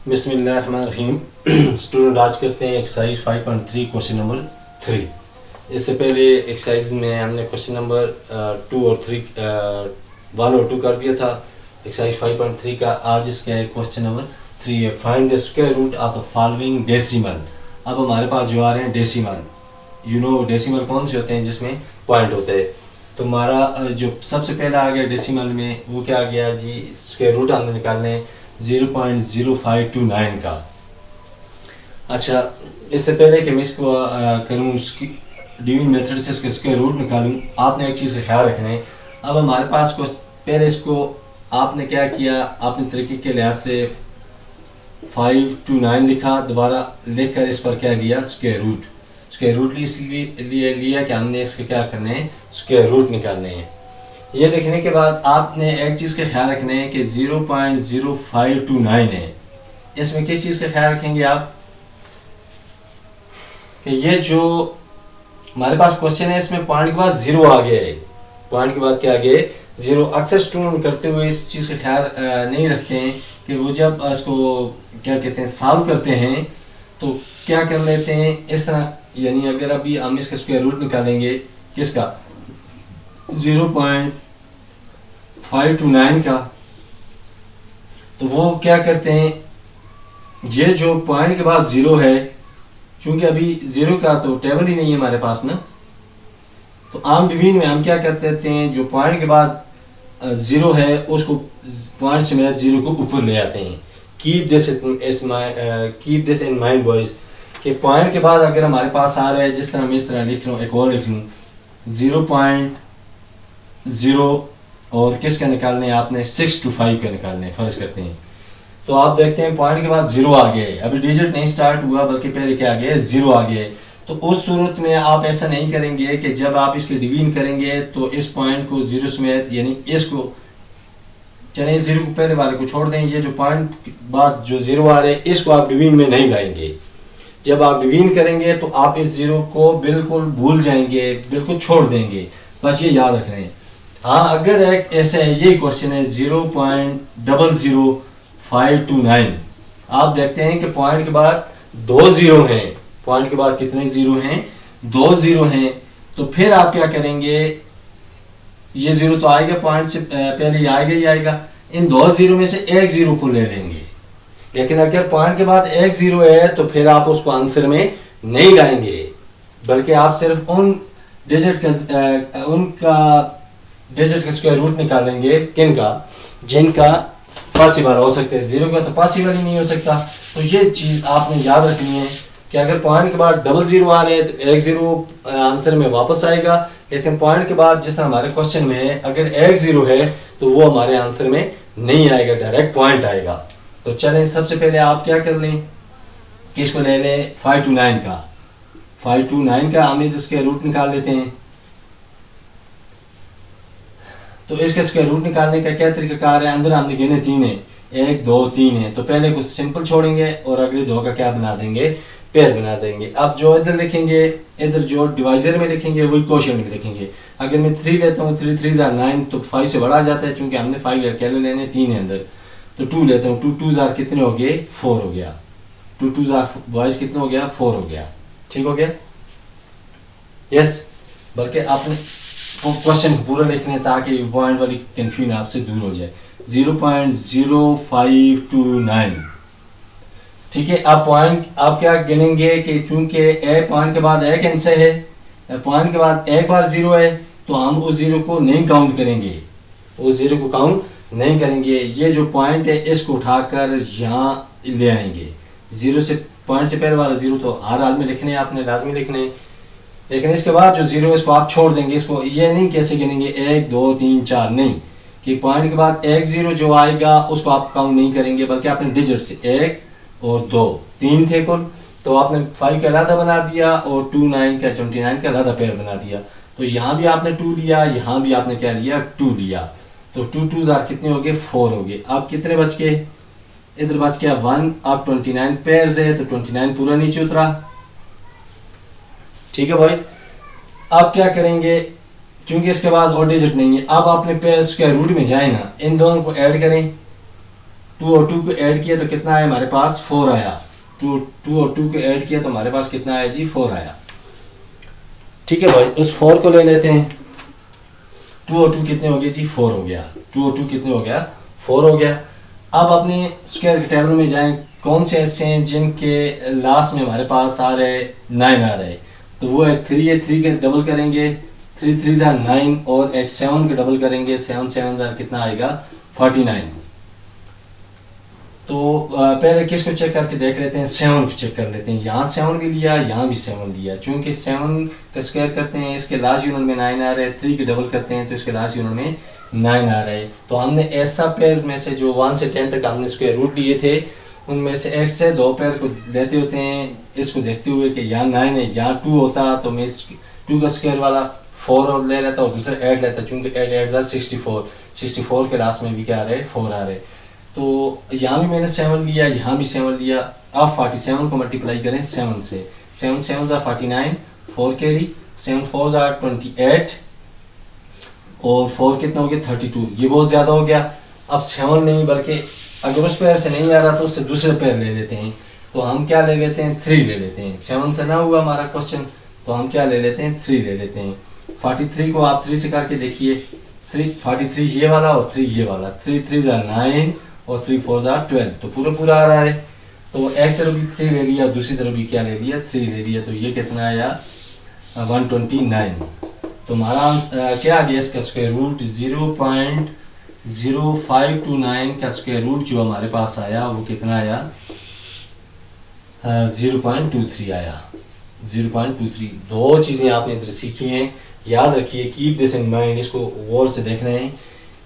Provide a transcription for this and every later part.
बिस्मिल्लाहिर्रहमानिर्रहीम। स्टूडेंट आज करते हैं एक्सरसाइज 5.3 क्वेश्चन नंबर 3। इससे पहले एक्सरसाइज में हमने क्वेश्चन नंबर 2 और 3 1 और 2 कर दिया था एक्सरसाइज 5.3 का। आज इसका है क्वेश्चन नंबर 3 है, find the square root of the following decimal. अब हमारे पास जो आ रहे हैं डेसिमल, डेसिमल कौन से होते हैं जिसमें पॉइंट होते हैं। तो हमारा जो सबसे पहला आ गया डेसिमल में वो क्या आ गया जी, स्क्वायर रूट हमने निकालने 0.0529 का। अच्छा, इससे पहले कि मैं इसको करूँ उसकी डिवीजन मेथड से इसके स्क्वायर रूट निकालूं, आपने एक चीज़ का ख्याल रखना है। अब हमारे पास को पहले इसको आपने क्या किया, आपने तरीके के लिहाज से 529 लिखा, दोबारा लिख कर इस पर क्या लिया, स्क्वायर रूट इसलिए लिया कि हमने इसके क्या करने हैं, स्क्वायर रूट निकालने हैं। ये लिखने के बाद आपने एक चीज़ का ख्याल रखना है कि 0.0529 है। इसमें किस चीज़ का ख्याल रखेंगे आप कि ये जो हमारे पास क्वेश्चन है इसमें पॉइंट के बाद 0 आ गया है। पॉइंट के बाद क्या आ गया, 0। अक्सर स्टूडेंट करते हुए इस चीज़ का ख्याल नहीं रखते हैं कि वो जब इसको क्या कहते हैं सॉल्व करते हैं तो क्या कर लेते हैं इस तरह, यानी अगर अभी हम इसका स्क्वायर रूट निकालेंगे किसका, 0.529 का, तो वो क्या करते हैं, ये जो पॉइंट के बाद 0 है, चूंकि अभी 0 का तो टेबल ही नहीं है हमारे पास ना, तो आम डिवीजन में हम क्या करते हैं, जो पॉइंट के बाद 0 है उसको पॉइंट से मेरा 0 को ऊपर ले आते हैं। Keep this in mind boys कि पॉइंट के बाद अगर हमारे पास आ रहा है, जिस तरह मैं इस तरह लिख रहा हूँ, एक और लिख लूँ 0.0 और किसका निकालने हैं आपने, 6 to 5 का निकालने हैं, फर्ज करते हैं। तो आप देखते हैं पॉइंट के बाद 0 आ गया है, अभी डिजिट नहीं स्टार्ट हुआ बल्कि पहले क्या आ गया है, 0 आ गया है। तो उस सूरत में आप ऐसा नहीं करेंगे कि जब आप इसके डिवीजन करेंगे तो इस पॉइंट को 0 समेत, यानी इसको चलिए 0 को पहले वाले को छोड़ दें, ये जो पॉइंट के बाद जो 0 आ रहे हैं इसको आप डिवीजन में नहीं लाएंगे। जब आप डिवीजन करेंगे तो आप इस 0 को बिल्कुल भूल जाएंगे, बिल्कुल छोड़ देंगे, बस ये याद रख रहे हैं। हाँ, अगर एक ऐसे ये क्वेश्चन है 0.00529, आप देखते हैं कि पॉइंट के बाद 2 0 हैं, पॉइंट के बाद कितने 0 हैं, 2 0 हैं। तो फिर आप क्या करेंगे, ये 0 तो आएगा, पॉइंट से पहले आएगा ही आएगा, इन 2 0 में से एक 0 को ले लेंगे। लेकिन अगर पॉइंट के बाद एक 0 है तो फिर आप उसको आंसर में नहीं लाएंगे, बल्कि आप सिर्फ उन डिजिट का स्क्वायर रूट निकालेंगे, किनका, जिनका पॉसिबल हो सकते हैं। 0 का तो पॉसिबल ही नहीं हो सकता। तो ये चीज़ आपने याद रखनी है कि अगर पॉइंट के बाद 0 आ रहे हैं तो एक 0 आंसर में वापस आएगा, लेकिन पॉइंट के बाद जिस तरह हमारे क्वेश्चन में है अगर एक 0 है तो वो हमारे आंसर में नहीं आएगा, डायरेक्ट पॉइंट आएगा। तो चलें सबसे पहले आप क्या कर लें, किसको ले लें, 529 का। 529 का हम इसके रूट निकाल लेते हैं। तो इसके स्क्वायर रूट निकालने का क्या तरीकाकार है, अंदर हमने गिने 3 है, 1 2 3 है, तो पहले कुछ सिंपल छोड़ेंगे और अगले 2 का क्या बना देंगे, पेयर बना देंगे। अब जो इधर लिखेंगे, इधर जो डिवाइजर में लिखेंगे वही कोशेंट में लिखेंगे। अगर मैं 3 लेता हूँ, 3 3 9, तो 5 से बड़ा आ जाता है, चूंकि हमने 5 अकेले लेने 3 है अंदर। तो 2 लेता हूँ, 2 2 कितने हो गए, 4 हो गया। 2 2 बॉयज कितने हो गया, 4 हो गया। ठीक हो गया, यस। बल्कि आपने क्वेश्चन पूरा लिखने हैं ताकि पॉइंट वाली कंफ्यूजन आपसे दूर हो जाए। 0.0529, ठीक है। अब पॉइंट आप क्या गिनेंगे कि चूंकि ए पॉइंट के बाद एक आंसर है, पॉइंट के बाद एक बार 0 है, तो हम उस 0 को नहीं काउंट करेंगे, उस 0 को काउंट नहीं करेंगे। ये जो पॉइंट है इसको उठाकर यहाँ ले आएंगे। 0 से पॉइंट से पहले वाला 0 तो हर हाल में लिखने हैं, आपने लाजमी लिखने हैं, लेकिन इसके बाद जो 0 है इसको आप छोड़ देंगे। इसको ये नहीं कैसे गिनेंगे 1 2 3 4, नहीं, कि पॉइंट के बाद एक 0 जो आएगा उसको आप काउंट नहीं करेंगे, बल्कि आपने डिजिट से 1 और 2 3 थे कुल, तो आपने 5 का अलहदा बना दिया और 29 का 29 का अलहदा पेयर बना दिया। तो यहाँ भी आपने 2 लिया, यहाँ भी आपने क्या लिया, 2 लिया। तो 2 2 कितने हो गए, 4 हो गए। अब कितने बच गए, इधर बच गया 1। अब 29 पेयर्स है तो 29 पूरा नीचे उतरा। ठीक है बॉयज, अब क्या करेंगे, क्योंकि इसके बाद और डिजिट नहीं है, अब आपने स्क्वायर रूट में जाए ना, इन दोनों को ऐड करें, 2 और 2 को ऐड किया तो कितना आया हमारे पास 4 आया। 2 और 2 को ऐड किया तो हमारे पास कितना आया जी 4 आया। ठीक है भाई, उस 4 को ले लेते हैं। 2 और 2 कितने हो गए जी 4 हो गया। 2 और 2 कितने हो गया 4 हो गया। अब अपने स्क्वायर के टेबल में जाएं, कौन से ऐसे हैं जिनके लास्ट में हमारे पास आ रहे 9 आ रहे, तो वो एक 3 है, 3 के डबल करेंगे 3 3 9 और एक 7 के डबल करेंगे 7 7 कितना आएगा 49। तो पहले किसको चेक करके देख लेते हैं, 7 को चेक कर लेते हैं। यहाँ 7 भी लिया, यहाँ भी 7 लिया। चूंकि 7 का स्क्वायर करते हैं इसके लास्ट यूनिट में 9 आ रहे हैं, 3 के डबल करते हैं तो इसके लास्ट यूनिट में 9 आ रहे हैं। तो हमने ऐसा पेयर्स में से जो 1 से 10 तक हमने स्क्वायर रूट लिए थे उनमें से एक से 2 पेयर को लेते होते हैं, इसको देखते हुए कि यहाँ 9 है यहाँ 2 होता तो मैं 2 का स्क्वायर वाला 4 ले लेता और दूसरा 8 लेता, चूंकि 8 64 के लास्ट में भी क्या आ रहे 4 आ रहे। तो यहाँ भी मैंने 7 लिया, यहाँ भी 7 लिया। अब 47 को मल्टीप्लाई करें 7 से, 7 7 49, 4 कैरी, 7 4 28 और 4 कितना हो गया 32। ये बहुत ज़्यादा हो गया। अब 7 नहीं बल्कि अगर उस पेयर से नहीं आ रहा तो उससे दूसरे पेयर ले लेते हैं। तो हम क्या ले लेते हैं 3 ले लेते हैं। 7 से ना हुआ हमारा क्वेश्चन तो हम क्या ले लेते हैं 3 ले लेते हैं। 43 को आप 3 से करके देखिए, 43 ये वाला और 3 ये वाला, 3 3 9 और 3 4 12, तो पूरा आ रहा है। तो एक तरफ भी 3 ले लिया, दूसरी तरफ भी क्या ले लिया 3 ले लिया, तो ये कितना आया 129। तो हमारा क्या आ गया इसका स्क्वायर रूट 0.0529 का स्क्वायर रूट जो हमारे पास आया वो कितना आया 0.23 आया 0.23। दो चीज़ें आपने इधर सीखी हैं, याद रखिए, कीप दिस इन माइंड, इसको गौर से देखना है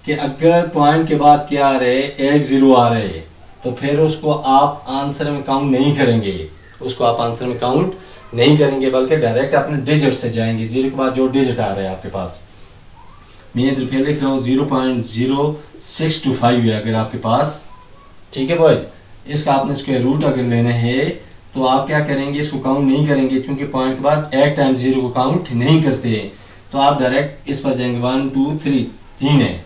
कि अगर पॉइंट के बाद क्या आ रहे 1 0 आ रहे तो फिर उसको आप आंसर में काउंट नहीं करेंगे, उसको आप आंसर में काउंट नहीं करेंगे बल्कि डायरेक्ट अपने डिजिट से जाएंगे। 0 के बाद जो डिजिट आ रहे हैं आपके पास, मैं इधर फिर लिख रहा हूँ 0.0625 है अगर आपके पास। ठीक है बॉयज, इसका आपने स्क्वायर रूट अगर लेना है तो आप क्या करेंगे, इसको काउंट नहीं करेंगे क्योंकि पॉइंट के बाद एक टाइम 0 को काउंट नहीं करते। तो आप डायरेक्ट इस पर जाएंगे 1 2 3 3 है,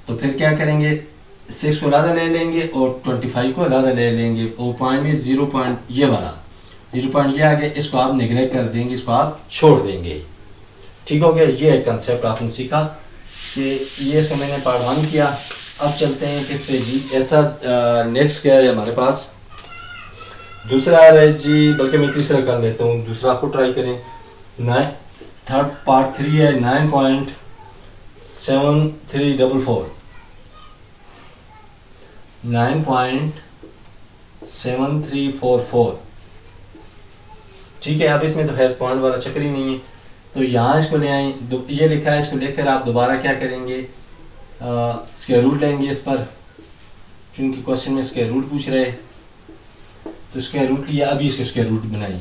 तो फिर क्या करेंगे 6 को आधा ले लेंगे और 25 को आधा ले लेंगे। और पॉइंट में 0 पॉइंट ये वाला 0 पॉइंट ये आ गया, इसको आप नेगलेक्ट कर देंगे, इसको आप छोड़ देंगे। ठीक हो गया, ये एक कंसेप्ट आपने सीखा कि ये इसका मैंने पार्ट 1 किया। अब चलते हैं किस पे जी, ऐसा नेक्स्ट क्या है हमारे पास, दूसरा आ रहा है जी, बल्कि मैं तीसरा कर लेता हूँ, दूसरा आपको ट्राई करें। थर्ड पार्ट 3 है 9.7344 9.7344। ठीक है, अब इसमें तो खैर पॉइंट वाला चक्कर ही नहीं है, तो यहाँ इसको ले आए, ये लिखा है, इसको लेकर आप दोबारा क्या करेंगे स्क्वायर रूट लेंगे इस पर, क्योंकि क्वेश्चन में स्क्वायर रूट पूछ रहे हैं तो स्क्वायर रूट लिया। अभी इसके स्क्वायर रूट बनाई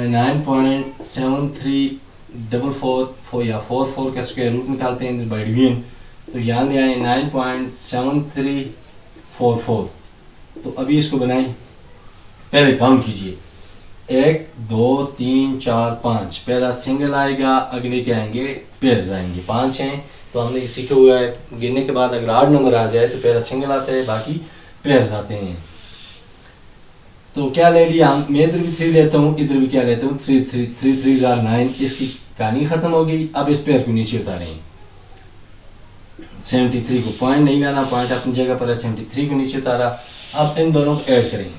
9.7344 या 44 का स्क्वायर रूट निकालते हैं बाय डिवीजन, तो यहाँ ले आए 9.7344। तो अभी इसको बनाएं, पहले काउंट कीजिए 1 2 3 4 5, पहला सिंगल आएगा, अगले के आएंगे पेयर्स आएंगे, 5 हैं। तो हमने ये सीखे हुआ है गिनने के बाद अगर 8 नंबर आ जाए तो पहला सिंगल आता है, बाकी पेयर्स आते हैं। तो क्या ले लिया हम, मैं इधर भी 3 लेता हूँ, इधर भी क्या लेता हूँ 3 3 9, इसकी कहानी खत्म हो गई। अब इस पेयर को नीचे उतारें, 73 को पॉइंट नहीं लाना, पॉइंट अपनी जगह पर है, 73 को नीचे उतारा। अब इन दोनों को ऐड करें,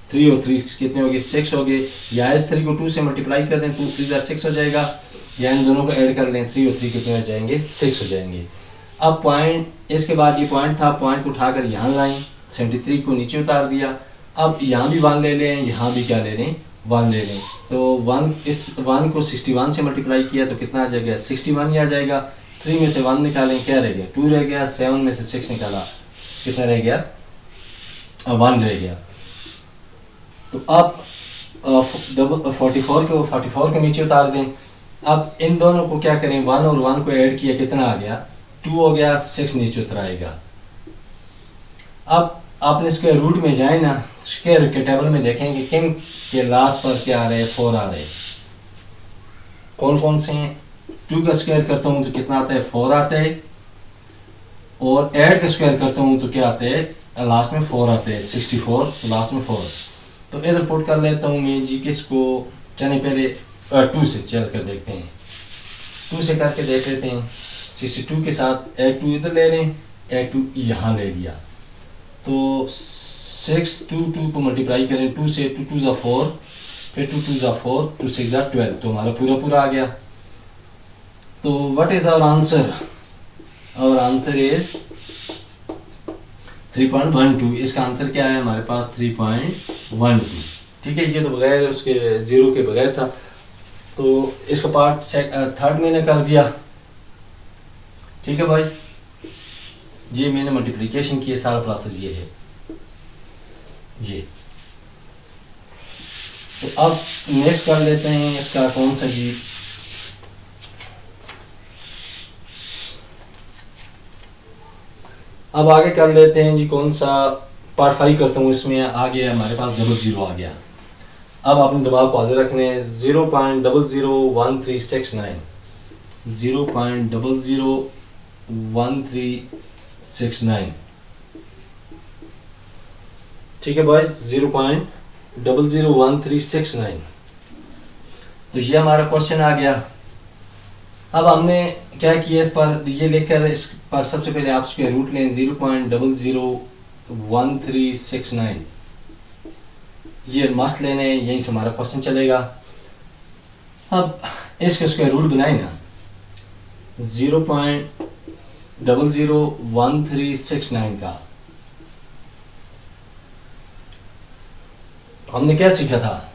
3 और 3 कितने हो गए 6 हो गए, या इस 3 को 2 से मल्टीप्लाई कर दें, 2 3 6 हो जाएगा, या इन दोनों को ऐड कर लें, 3 और 3 कितने हो जाएंगे 6 हो जाएंगे। अब पॉइंट, इसके बाद ये पॉइंट था, पॉइंट को उठाकर यहाँ लाएं, 73 को नीचे उतार दिया। अब यहाँ भी 1 ले लें, यहाँ भी क्या ले लें 1 ले लें, तो 1 इस 1 को 61 से मल्टीप्लाई किया तो कितना आ जाएगा 61 ही आ जाएगा। 3 में से 1 निकालें, क्या रह गया 2 रह गया, 7 में से 6 निकाला कितना रह गया 1 रह गया। तो अब 44 को नीचे उतार दें। अब इन दोनों को क्या करें, 1 और 1 को ऐड किया कितना आ गया 2 हो गया, 6 नीचे उतराएगा। अब आपने इसके रूट में जाए ना, स्क्वायर के टेबल में देखें कि किन के लास्ट पर क्या आ रहे 4 आ रहे, कौन कौन से हैं। 2 का स्क्वायर करता हूँ तो कितना आता है 4 आता है, और 8 का स्क्वायर करता हूँ तो क्या आता है लास्ट में 4 आते हैं, 64 तो लास्ट में 4। तो इधर पुट कर लेता हूँ मैं जी किसको, चलिए पहले 2 से चल कर देखते हैं, 2 से करके देख लेते हैं। 62 के साथ एक 2 इधर ले लें, एक 2 यहाँ ले लिया, तो 6 2 को मल्टीप्लाई करें 2 से, 2 2 ज़ा 4, फिर 2 2 ज़ा 4, 2 6 ज़ा 12, तो हमारा पूरा आ गया। तो what is our answer? Our answer is 3.12। इसका आंसर क्या है हमारे पास? 3.12। ठीक है, ये तो बगैर उसके ज़ीरो के बगैर था, तो इसका पार्ट थर्ड मैंने कर दिया। ठीक है भाई, ये मैंने मल्टीप्लिकेशन किया, सारा प्रोसेस ये है ये। तो अब नेक्स्ट कर लेते हैं इसका कौन सा जी, अब आगे कर लेते हैं जी कौन सा, पार्ट 5 करता हूँ। इसमें आ गया हमारे पास 00 आ गया। अब आपने दबाव को हाजिर रखने 0.001369, 0.001369। ठीक है बॉयज, 0.001369। तो ये हमारा क्वेश्चन आ गया। अब हमने क्या किया, इस पर ये लेकर इस पर सबसे पहले आप उसके रूट लें 0.001369, ये मस्त लेने, यहीं से हमारा क्वेश्चन चलेगा। अब इसके उसके रूट बनाए ना 0.001369 का। हमने क्या सीखा था,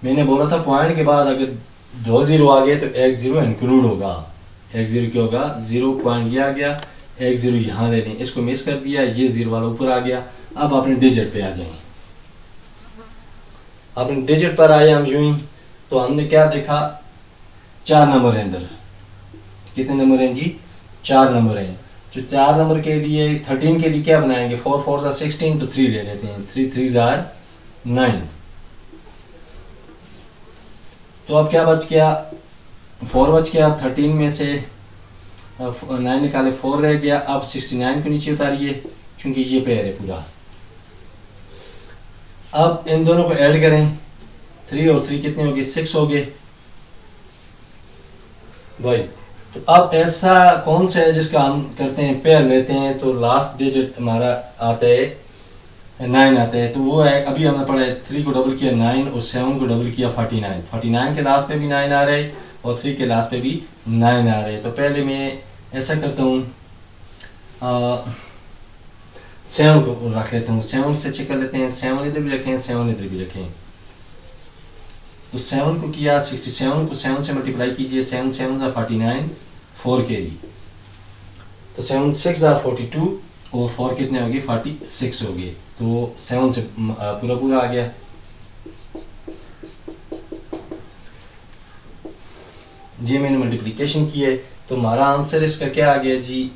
मैंने बोला था पॉइंट के बाद अगर 2 जीरो आ गए तो एक जीरो इंक्लूड होगा। एक जीरो क्या होगा, 0 पॉइंट ये आ गया, एक जीरो यहाँ ले लें, इसको मिस कर दिया, ये जीरो वाला ऊपर आ गया। अब अपने डिजिट पे आ जाएं, अपने डिजिट पर आए हम यूं ही। तो हमने क्या देखा, 4 नंबर है अंदर। कितने नंबर हैं जी? 4 नंबर हैं। जो 4 नंबर के लिए 13 के लिए क्या बनाएंगे, 4 4 ज़ा 16, तो 3 ले लेते हैं, 3 3 ज़ा 9। तो अब क्या बच गया, 4 बच गया। 13 में से 9 निकाले, 4 रह गया। अब 69 को नीचे उतारिए क्योंकि ये पेयर है पूरा। अब इन दोनों को ऐड करें, 3 और 3 कितने हो गए, 6 हो गए बॉयज। तो अब ऐसा कौन सा है जिसका हम करते हैं, पेयर लेते हैं, तो लास्ट डिजिट हमारा आता है 9 आता है। तो वो है, अभी हमने पढ़ा है, 3 को डबल किया 9 और 7 को डबल किया 49। 49 के लास्ट पे भी 9 आ रहे और 3 के लास्ट पे भी 9 आ रहे। तो पहले मैं ऐसा करता हूँ, 7 को रख लेता हूँ, 7 से चेक कर लेते हैं, 7 इधर भी रखें, 7 इधर भी रखें। तो 7 को किया 67 को 7 से मल्टीप्लाई कीजिए, 7 7 ज़ा 49, 4 के लिए, तो 7 6 ज़ा 42 और 4 कितने हो गए, 46 हो गए। तो 7 से पूरा आ गया। ये मैंने मल्टीप्लिकेशन किए, तो हमारा आंसर इसका क्या आ गया जी,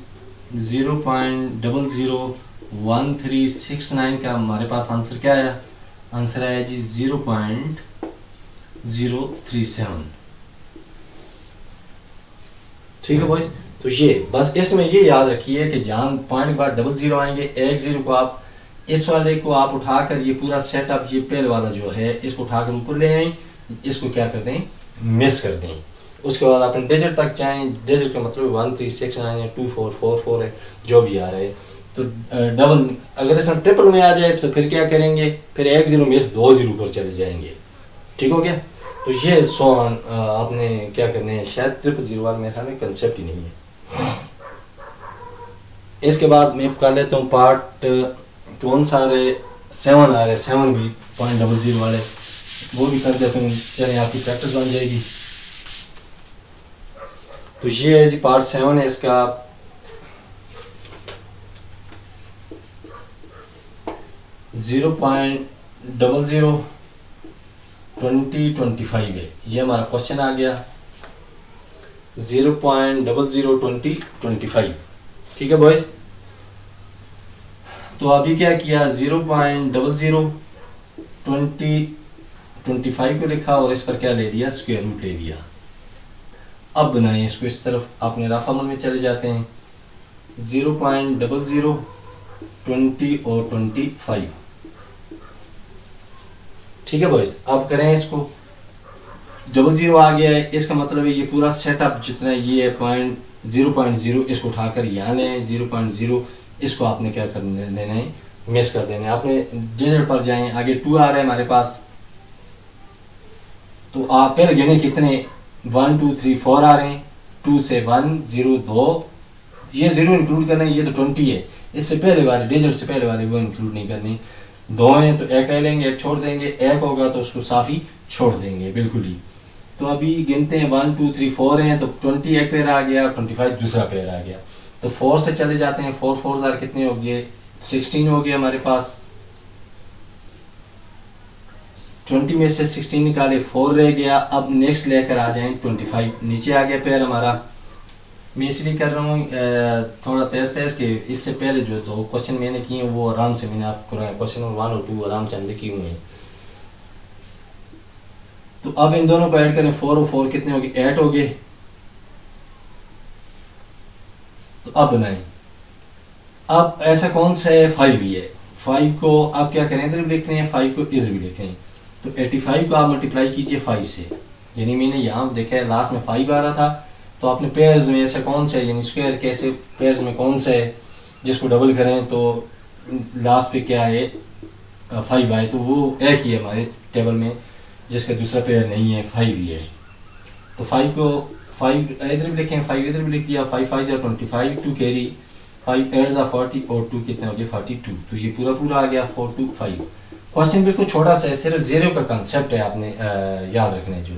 0.001369 का हमारे पास आंसर क्या आया, आंसर आया जी 0.037। ठीक है बॉयज। तो ये बस इसमें ये याद रखिए कि जहाँ पॉइंट के बाद 00 आएंगे, एक जीरो को आप इस वाले को आप उठाकर ये पूरा सेटअप, ये पहले वाला जो है इसको उठाकर ऊपर ले आए, इसको क्या कर दें, मिस कर दें। उसके बाद अपने डिजिट तक जाएं, डिजिट का मतलब 1369 है, 2444 है, जो भी आ रहा है। तो डबल, अगर इसमें ट्रिपल में आ जाए तो फिर क्या करेंगे, फिर एक जीरो मिस 2 जीरो पर चले जाएंगे। ठीक हो गया। तो ये सॉन आपने क्या करने हैं, शायद 000 वाला मेरे ख्याल में कंसेप्ट ही नहीं है। इसके बाद मैं कर लेता हूँ पार्ट, कौन सा रहे, 7 आ रहे, 7 भी 0.00 वाले, वो भी कर देता हूँ, चलिए आपकी प्रैक्टिस बन जाएगी। तो ये है जी पार्ट 7 है इसका। $0.002025 है, ये हमारा क्वेश्चन आ गया, 0.002025। ठीक है बॉयज। तो अभी क्या किया, 0.002025 को लिखा और इस पर क्या ले लिया, स्क्वायर रूट ले लिया। अब बनाएं इसको इस तरफ, अपने रफ अमल में चले जाते हैं, 0.00 20 और 25। ठीक है बॉयज, अब करें इसको, 00 आ गया है, इसका मतलब है ये पूरा सेटअप जितना ये पॉइंट 0.0 इसको उठाकर यहाँ ले 0.0 इसको आपने क्या कर देना है, मिस कर देना है। आपने डिजिट पर जाएं, आगे 2 आ रहा है हमारे पास, तो आप पहले गिने कितने 1 2 3 4 आ रहे हैं, 2 से 1 0 2, ये 0 इंक्लूड करना है, ये तो 20 है, इससे पहले वाले डिजिट से पहले वाले वो इंक्लूड नहीं करनी। 2 हैं तो एक ले लेंगे, एक छोड़ देंगे, एक होगा तो उसको साफ ही छोड़ देंगे बिल्कुल ही। तो अभी गिनते हैं 1 2 3 4 हैं, तो 20 एक पेयर आ गया, 25 दूसरा पेयर आ गया, तो 4 से चले जाते हैं, 4 4 कितने हो गए 16 हो गया हमारे पास, 20 में से 16 निकाले 4 रह गया। अब नेक्स्ट लेकर आ जाएं 25, नीचे आ गया पेयर हमारा। मैं इसलिए कर रहा हूँ थोड़ा तेज कि इससे पहले जो 2 क्वेश्चन मैंने किए हैं वो आराम से मैंने आपको क्वेश्चन नंबर 1 और 2 आराम से हमने किए हुए हैं। तो अब इन दोनों को ऐड करें, 4 और 4 कितने हो गए 8 हो गए। तो अब बनाएं, अब ऐसा कौन सा है 5 ही है, 5 को आप क्या करें इधर भी लिखते हैं, 5 को इधर भी लिखें। तो 85 को आप मल्टीप्लाई कीजिए 5 से, यानी मैंने यहाँ देखा है लास्ट में 5 आ रहा था, तो आपने पेयर्स में ऐसा कौन सा है, यानी स्क्वायर के ऐसे पेयर्स में कौन सा है जिसको डबल करें तो लास्ट पे क्या है 5 आए, तो वो एक ही है हमारे टेबल में जिसका दूसरा पेयर नहीं है, 5 ही है। तो 5 को 5 इधर भी लिखें, 5 इधर भी लिख दिया, 5 5 या 25, 2 कैरी, 5 8 40 और 2 कितने हो गए 42। तो ये पूरा आ गया 4 2 5। क्वेश्चन बिल्कुल छोटा सा है, सिर्फ 0 का कंसेप्ट है आपने याद रखना है जो।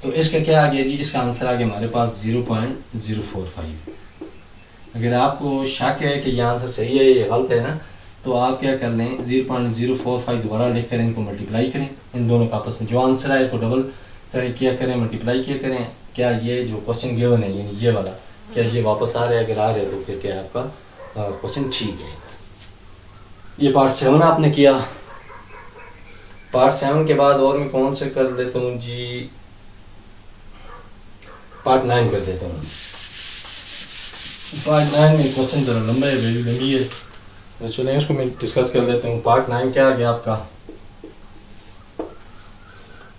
तो इसका क्या आ गया जी, इसका आंसर आ गया हमारे पास 0.045। अगर आपको शक है कि ये आंसर सही है या गलत है ना, तो आप क्या कर लें 0.045 दोबारा लिख कर इनको मल्टीप्लाई करें, इन दोनों का आपस में जो आंसर है इसको डबल करें, क्या करें मल्टीप्लाई क्या करें, क्या ये जो क्वेश्चन गिवन है यानी ये वाला क्या ये वापस आ रहा है, अगर आ रहा है तो फिर क्या आपका क्वेश्चन ठीक है। ये पार्ट 7 आपने किया। पार्ट 7 के बाद और मैं कौन से कर लेता हूँ जी, पार्ट 9 कर देता हूँ। पार्ट 9 में क्वेश्चन ज़रा लंबा है, वेरी लंबी है, तो चलिए उसको मैं डिस्कस कर देता हूँ। पार्ट 9 क्या आ गया आपका,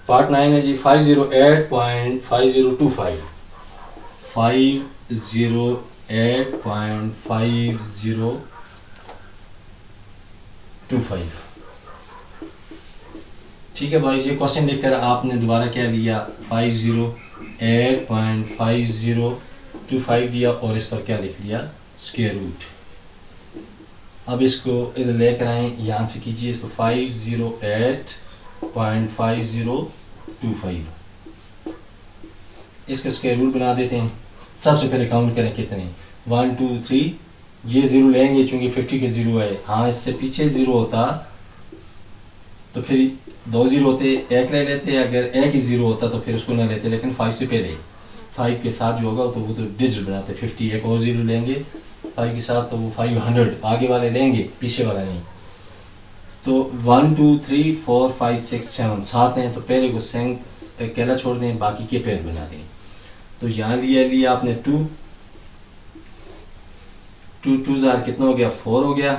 पार्ट 9 है जी 508.5025, 508.5025। ठीक है भाई, ये क्वेश्चन लिखकर आपने दोबारा क्या लिया 508.5025 दिया और इस पर क्या लिख लिया स्क्वायर रूट। अब इसको इधर लेकर आए, यहाँ से कीजिए इसको 508.5025, इसका स्क्वायर रूट बना देते हैं। सबसे पहले काउंट करें कितने 1 2 3, ये 0 लेंगे चूंकि 50 के 0 है, हाँ इससे पीछे 0 होता तो फिर 2 0 होते, एक ले लेते, अगर एक ही 0 होता तो फिर उसको ना लेते, लेकिन 5 से पहले 5 के साथ जो होगा तो वो तो डिजिट बनाते, 50 एक और 0 लेंगे 5 के साथ तो वो 500 आगे वाले लेंगे पीछे वाला नहीं। तो 1 2 3 4 5 6 7 7 हैं, तो पहले को अकेला छोड़ दें, बाकी के पेयर बना दें। तो यहाँ लिया आपने 2 कितना हो गया 4 हो गया।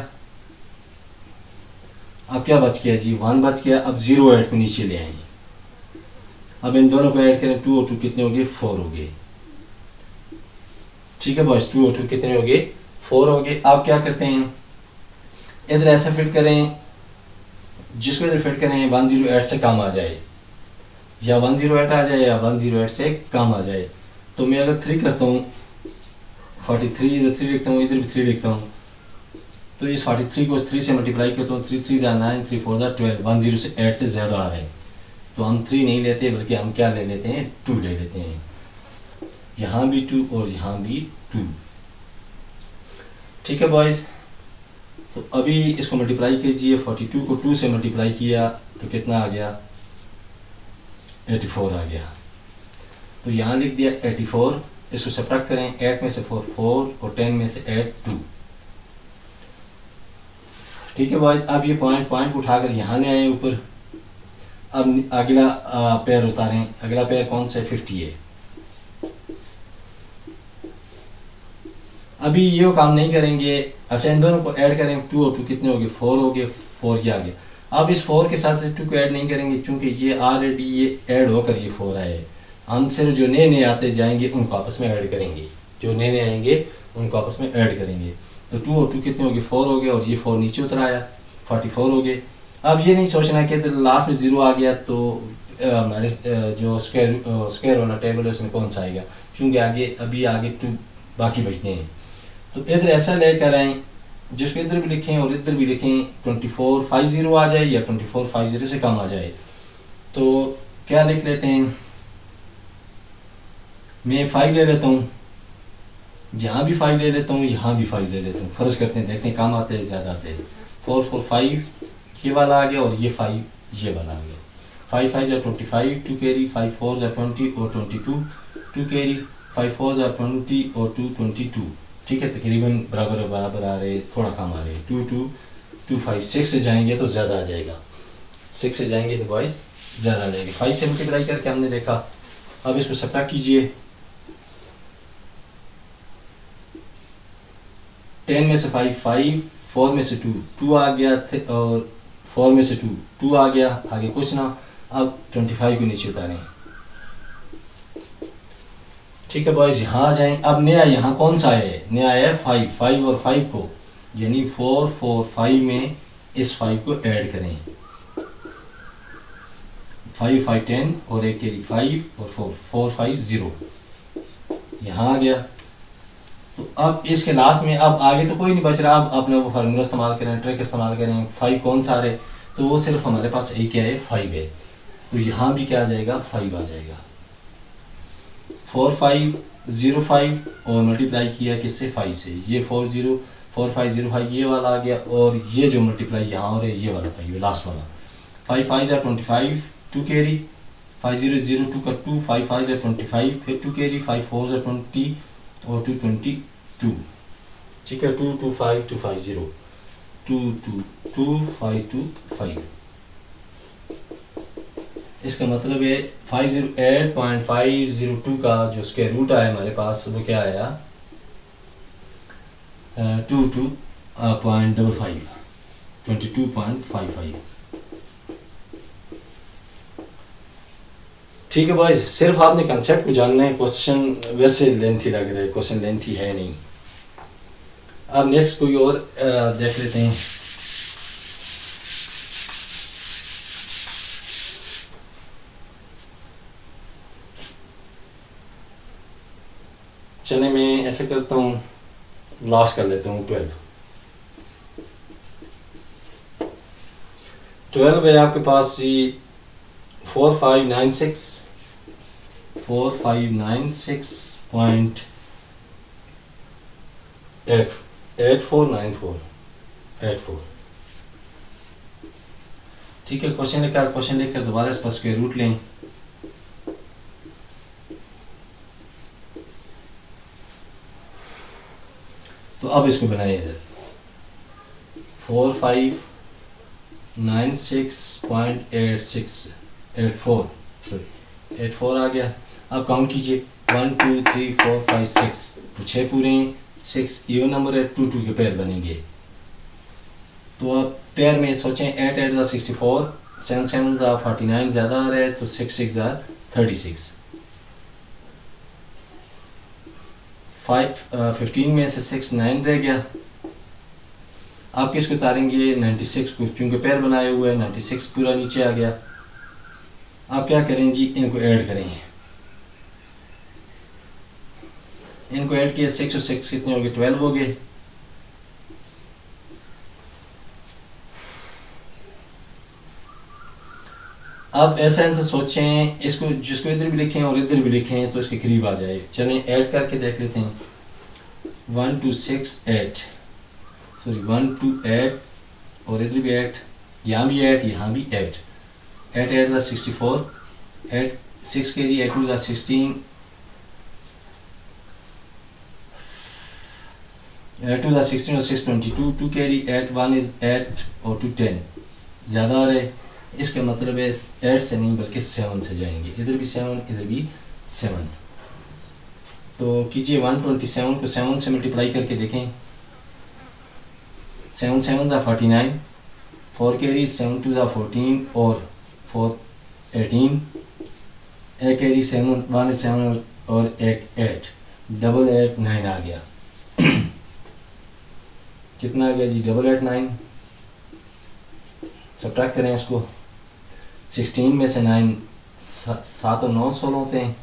अब क्या बच गया जी 1 बच गया। अब 0 ऐड को नीचे ले आएंगे, अब इन दोनों को ऐड करें 2 और 2 कितने हो गए 4 हो गए। ठीक है बॉयज, 2 और 2 कितने हो गए 4 हो गए। आप क्या करते हैं इधर ऐसा फिट करें, जिसको इधर फिट करें 108 से कम आ जाए, या 108 आ जाए या 108 से कम आ जाए। तो मैं अगर 3 करता हूँ 43, इधर 3 लिखता हूँ, इधर भी 3 लिखता हूँ, तो इस 43 को 3 से मल्टीप्लाई करता हूँ, 3 3 9 3 4 12, 108 से ज़्यादा आ रहा है, तो हम 3 नहीं लेते बल्कि हम क्या ले लेते हैं 2 ले लेते हैं। यहाँ भी 2 और यहाँ भी 2। ठीक है बॉयज़, तो अभी इसको मल्टीप्लाई कीजिए, 42 को 2 से मल्टीप्लाई किया तो कितना आ गया 84 आ गया। तो यहाँ लिख दिया 84, इसको सब्ट्रैक्ट करें, 8 में से 4 4 और 10 में से 8 2। ठीक है बॉयज, अब ये पॉइंट उठाकर यहाँ ले आए ऊपर। अब अगला पेयर उतारें, अगला पेयर कौन सा है 50 है। अभी ये काम नहीं करेंगे। अच्छा, इन दोनों को ऐड करें, 2 और 2 कितने हो गए, 4 हो गए, 4 ये आ गया। अब इस 4 के साथ से 2 को ऐड नहीं करेंगे क्योंकि ये ऑलरेडी ये ऐड होकर ये 4 आए। हम सिर्फ जो नए नए आते जाएंगे उनको आपस में ऐड करेंगे, जो नए नए आएंगे उनको आपस में ऐड करेंगे। तो 2 और 2 कितने हो गए, 4 हो गए, और ये 4 नीचे उतर आया, 44 हो गए। अब ये नहीं सोचना कि लास्ट में 0 आ गया तो हमारे जो स्क्वायर वाला टेबल है उसमें कौन सा आएगा, चूँकि आगे 2 बाकी बचते हैं। तो इधर ऐसा लेकर आए जिसको इधर भी लिखें और इधर भी लिखें, 2450 आ जाए या 2450 से कम आ जाए। तो क्या लिख लेते हैं, मैं 5 ले लेता हूँ, यहाँ भी 5 ले लेता हूँ, यहाँ भी 5 ले लेता हूँ। फर्ज करते हैं, देखते हैं कम आते हैं ज़्यादा आते हैं। 445 ये वाला आ गया और ये 5 ये वाला आ गया। 5 5 जा 25, 2 कैरी, 5 4 जा 20 और 22, 2 कैरी, 5 4 जा 20 और 2 22। ठीक है, तकरीबन बराबर आ रहे, थोड़ा कम आ रहे। 2 2 2 5 6 से जाएंगे तो ज़्यादा आ जाएगा, 6 से जाएंगे तो बॉयस ज़्यादा आ जाएगा। 5 से मल्टीप्लाई करके हमने देखा। अब इसको सब्ट्रैक्ट कीजिए, 10 में से 5 5, 4 में से 2 2 आ गया और 4 में से 2 2 आ गया, आगे कुछ ना। अब 25 को नीचे उतारें। ठीक है बॉयज, यहाँ आ जाएं। अब नया यहाँ कौन सा है, नया है 5 5 और 5 को, यानी 4 4 5 में इस 5 को ऐड करें। 5 5 10 और एक कैरी 5 और 4 4 5 0 यहाँ आ गया। तो अब इसके लास्ट में अब आगे तो कोई नहीं बच रहा। अब अपने वो फार्मूला इस्तेमाल करें, ट्रिक इस्तेमाल करें। 5 कौन सा है, तो वो सिर्फ हमारे पास एक क्या है, 5 है। तो यहाँ भी क्या आ जाएगा, 5 आ जाएगा। 4 5 0 5 और मल्टीप्लाई किया किससे, 5 से। ये 4 0 4 5 0 5 ये वाला आ गया, और ये जो मल्टीप्लाई यहाँ हो रहा है ये वाला 5 लास्ट वाला। 5 5 जा 25, 2 कैरी, 5 0 0 2 का 2, 5 5 जा 25, फिर 2 कैरी, 5 4 जा 20 और 2 22। ठीक है, 2 2 5 2 5 0 2 2 2 5 2 5। इसका मतलब है 508.502 का जो स्क्वायर रूट आया हमारे पास वो क्या आया, 22.55 22.55। ठीक है बॉयज, सिर्फ आपने कंसेप्ट को जानना है। क्वेश्चन वैसे लेंथी लग रहा है, क्वेश्चन लेंथी है नहीं। अब नेक्स्ट कोई और देख लेते हैं। चले मैं ऐसे करता हूँ, लास्ट कर लेता हूँ 12 है आपके पास जी। 4596.8494 ठीक है। क्वेश्चन लिखकर दोबारा इस पर स्क्वायर रूट लें। तो अब इसको बनाइए इधर 4596.84 आ गया। अब काउंट कीजिए 1 2 3 4 5 6, तो 6 पूरे हैं, 6 इवन नंबर है, 2 2 के पेयर बनेंगे। तो अब पेयर में सोचें 8 8 64, 7 7 49 ज़्यादा आ रहा है, तो 6 6 36। 15 में से 6 9 रह गया। आप किसको उतारेंगे, 96 को, चूँकि पैर बनाए हुए हैं 96 पूरा नीचे आ गया। आप क्या करेंगे, इनको ऐड करेंगे। इनको ऐड किया, 6 और 6 कितने हो गए, 12 हो गए। अब ऐसा आंसर सोचें, इसको जिसको इधर भी लिखें और इधर भी लिखें तो इसके करीब आ जाए। चलें ऐड करके देख लेते हैं। 1 2 6 8, सॉरी 1 2 8 और इधर भी 8, यहाँ भी 8, यहाँ भी 8। 8 8 64, 8 6 के लिए 8 2 16, 8 2 16 और 6 22, 2 कैरी, 8 1 is 8 और 2 10 ज़्यादा आ रहे। इसका मतलब है 8 से नहीं बल्कि 7 से जाएंगे। इधर भी 7, इधर भी 7। तो कीजिए 127 को 7 से मल्टीप्लाई करके देखें। 7 7 ज़ा 49, 4 कैरी 7 2 ज़ा 14 और 4 18, एक कैरी 7 1 7 और एक 8, डबल 8 9 आ गया। कितना आ गया जी? डबल 8 9। सब्ट्रैक्ट करें इसको। 16 में से 9 7 और 9 16 होते हैं,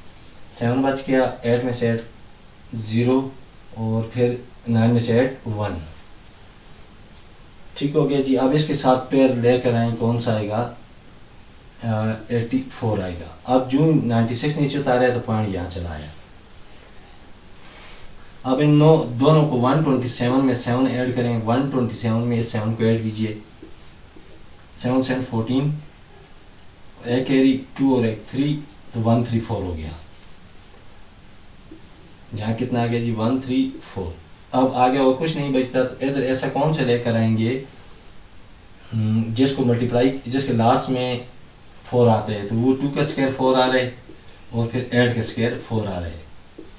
7 बच गया, 8 में से 8 0 और फिर 9 में से 8 1। ठीक हो गया जी। अब इसके साथ पेयर लेकर आए, कौन सा आएगा? 84 आएगा। अब जो 96 नीचे उतारा है तो पॉइंट यहाँ चला आया। अब इन दोनों को 127 में 7 ऐड करें, 127 में 7 को ऐड कीजिए। 7 7 14, एक कैरी 2 और एक 3, तो 134 हो गया। यहाँ कितना आ गया जी? 134। अब आगे और कुछ नहीं बचता, तो इधर ऐसा कौन सा लेकर आएंगे जिसको मल्टीप्लाई, जिसके लास्ट में 4 आते हैं, तो वो 2 का स्क्वायर 4 आ रहे और फिर 8 का स्क्वायर 4 आ रहे,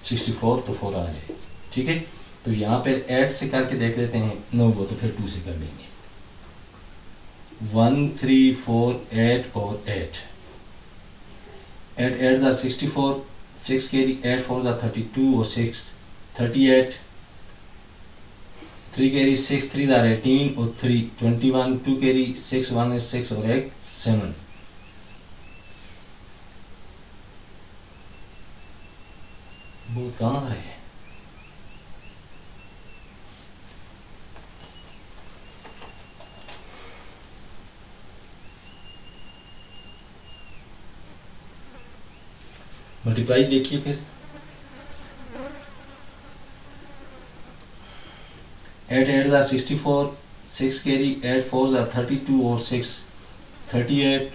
64 तो 4 आ रहे। ठीक है, तो यहाँ पे 8 से करके देख लेते हैं, 9 को तो फिर 2 से कर लेंगे। 1 3 4 8 और 8 8 8 ज़ा 64, 6 कैरी 8 4 ज़ा 32 और 6 38, 3 कैरी 6 3 ज़ा 18 और 3 21, 2 कैरी 6 1 6 और एक 7। बहुत कहाँ है? मल्टीप्लाई देखिए फिर। 8 8 ज़ा 64, 6 कैरी 8 4 ज़ा 32 और 6 38,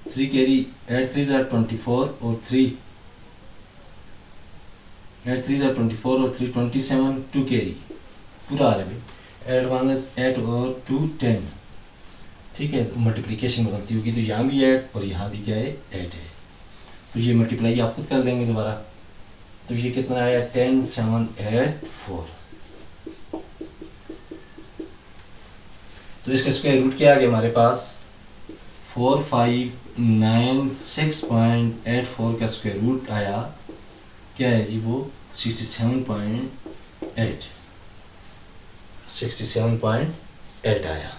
3 कैरी 8 3 ज़ा 24 और 3 8 3 ज़ा 24 और 3 27, 2 कैरी पूरा आ रहा है। 8 1 8 और 2 10। ठीक है, मल्टीप्लिकेशन में गलती होगी, तो यहाँ भी 8 और यहाँ भी क्या है? 8 है। तो ये मल्टीप्लाई आप खुद कर लेंगे दोबारा। तो ये कितना आया? 10 7 8 4। तो इसका स्क्वायर रूट क्या आ गया हमारे पास? 4596.84 का स्क्वायर रूट आया। क्या है जी? वो 67.8 आया।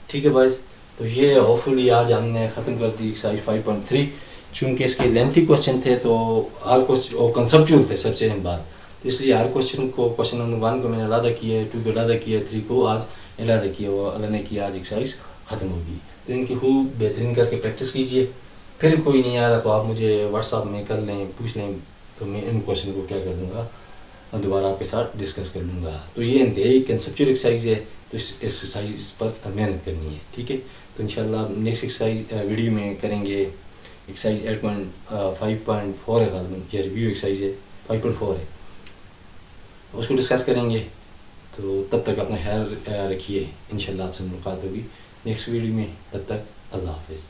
ठीक है बस, तो ये होपफुली आज हमने ख़त्म कर दी एक्सरसाइज 5.3। चूँकि इसके लेंथी क्वेश्चन थे तो हर क्वेश्चन और कंसेप्चुअल थे सबसे अहम बात, तो इसलिए हर क्वेश्चन को, क्वेश्चन नंबर 1 को मैंने अलग किया है, 2 को अलग किया है, 3 को आज अलग किया हुआ, अल्लाह ने किया आज एक्सरसाइज ख़त्म होगी। तो इनकी खूब बेहतरीन करके प्रैक्टिस कीजिए। फिर कोई नहीं आ रहा तो आप मुझे व्हाट्सअप में कर लें, पूछ लें, तो मैं इन क्वेश्चन को क्या कर दूँगा और दोबारा आपके साथ डिस्कस कर लूँगा। तो ये इंतहाई कंसेप्चुअल एक्सरसाइज है, तो इस एक्सरसाइज पर मेहनत करनी है। ठीक है, तो इंशाल्लाह नेक्स्ट एक्सरसाइज वीडियो में करेंगे। एक्सरसाइज 8.5.4 है, ये रिव्यू एक्सरसाइज है, 5.4 है, उसको डिस्कस करेंगे। तो तब तक अपना ख्याल रखिए, इंशाल्लाह आपसे मुलाकात होगी नेक्स्ट वीडियो में। तब तक अल्लाह हाफिज़।